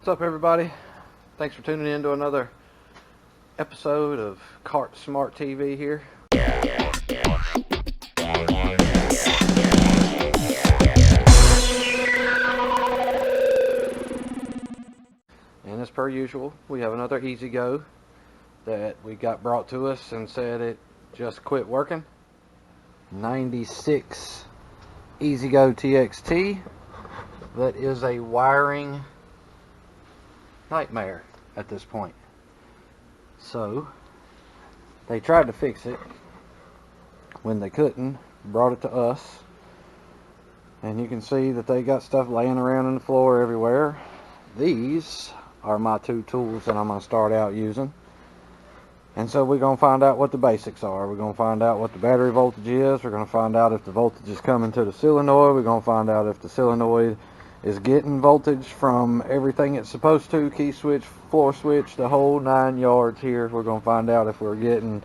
What's up, everybody? Thanks for tuning in to another episode of Cart Smart TV here. And as per usual, we have another EZGO that we got brought to us and said it just quit working. 96 EZGO TXT. That is a wiring nightmare at this point. So they tried to fix it. When they couldn't, brought it to us, and you can see that they got stuff laying around on the floor everywhere. These are my two tools that I'm going to start out using, and so we're going to find out what the basics are. We're going to find out what the battery voltage is. We're going to find out if the voltage is coming to the solenoid. We're going to find out if the solenoid is getting voltage from everything it's supposed to, key switch, floor switch, the whole 9 yards here. We're going to find out if we're getting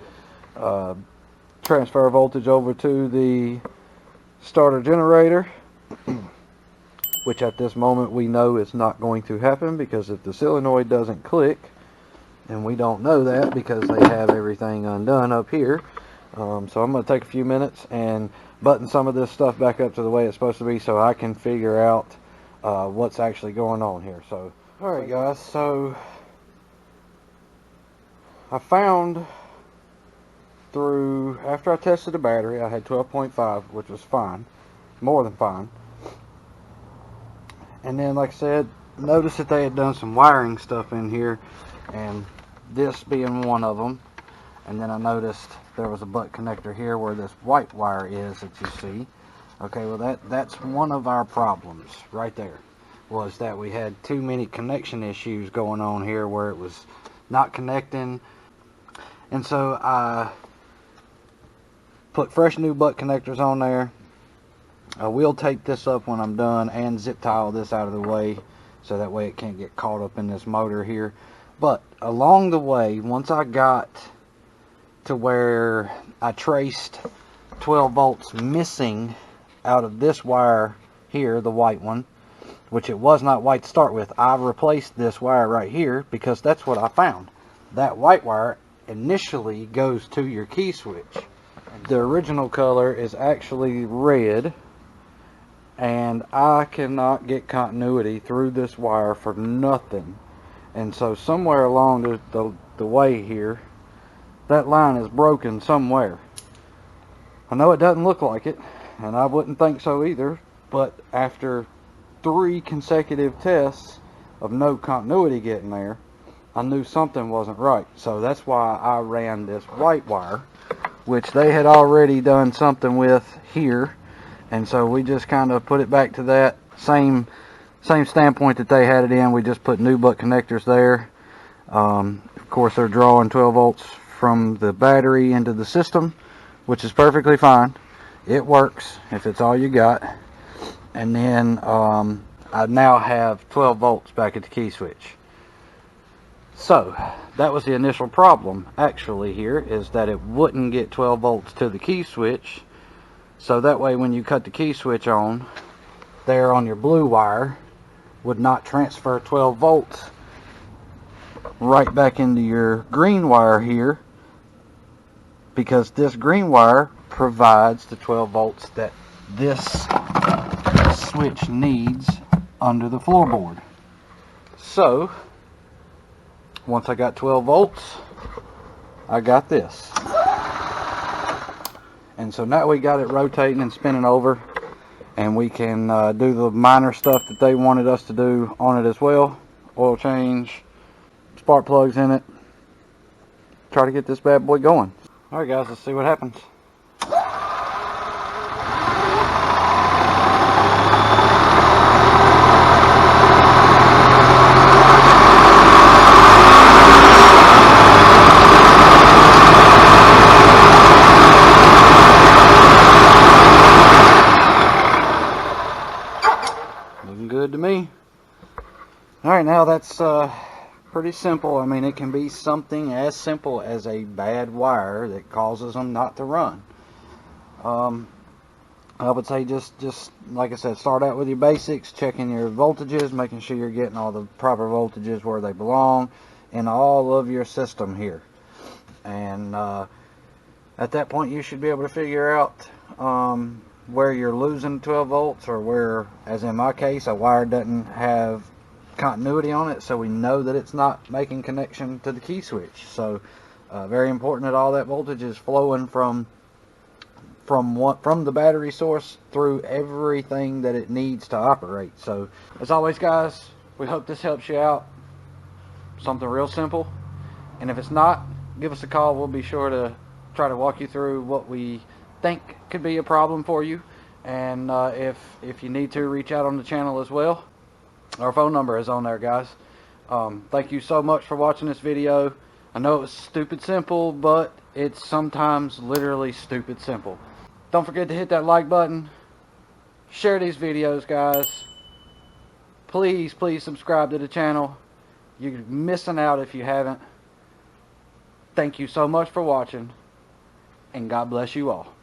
transfer voltage over to the starter generator, which at this moment we know is not going to happen, because if the solenoid doesn't click, and we don't know that because they have everything undone up here. So I'm going to take a few minutes and button some of this stuff back up to the way it's supposed to be so I can figure out what's actually going on here. So, alright guys, so I found after I tested the battery, I had 12.5, which was fine, more than fine. And then, like I said, noticed that they had done some wiring stuff in here, and this being one of them. And then I noticed there was a butt connector here where this white wire is that you see. Okay, well that's one of our problems right there, was that we had too many connection issues going on here where it was not connecting. And so I put fresh new butt connectors on there. I will tape this up when I'm done and zip tie all this out of the way so that way it can't get caught up in this motor here. But along the way, once I got to where I traced 12 volts missing out of this wire here, the white one, which it was not white to start with. I replaced this wire right here because that's what I found. That white wire initially goes to your key switch. The original color is actually red, and I cannot get continuity through this wire for nothing. And so somewhere along the way here, that line is broken somewhere. I know it doesn't look like it, and I wouldn't think so either, but after 3 consecutive tests of no continuity getting there, I knew something wasn't right. So that's why I ran this white wire, which they had already done something with here, and so we just kind of put it back to that same standpoint that they had it in. We just put new butt connectors there. Of course, they're drawing 12 volts from the battery into the system, which is perfectly fine. It works if it's all you got. And then I now have 12 volts back at the key switch. So that was the initial problem actually here, is that it wouldn't get 12 volts to the key switch. So that way when you cut the key switch on, there on your blue wire would not transfer 12 volts right back into your green wire here, because this green wire provides the 12 volts that this switch needs under the floorboard. So once I got 12 volts, I got this. And so now we got it rotating and spinning over, and we can do the minor stuff that they wanted us to do on it as well. Oil change, spark plugs in it, try to get this bad boy going. Alright guys, let's see what happens. Looking good to me. Alright, now that's pretty simple. I mean, it can be something as simple as a bad wire that causes them not to run. I would say just like I said, start out with your basics, checking your voltages, making sure you're getting all the proper voltages where they belong in all of your system here. And at that point, you should be able to figure out where you're losing 12 volts, or where, as in my case, a wire doesn't have continuity on it, so we know that it's not making connection to the key switch. So very important that all that voltage is flowing from the battery source through everything that it needs to operate. So as always, guys, we hope this helps you out. Something real simple, and if it's not, give us a call. We'll be sure to try to walk you through what we think could be a problem for you. And if you need to, reach out on the channel as well. Our phone number is on there, guys. Thank you so much for watching this video. I know it's stupid simple, but it's sometimes literally stupid simple. Don't forget to hit that like button. Share these videos, guys. Please subscribe to the channel. You're missing out if you haven't. Thank you so much for watching, and God bless you all.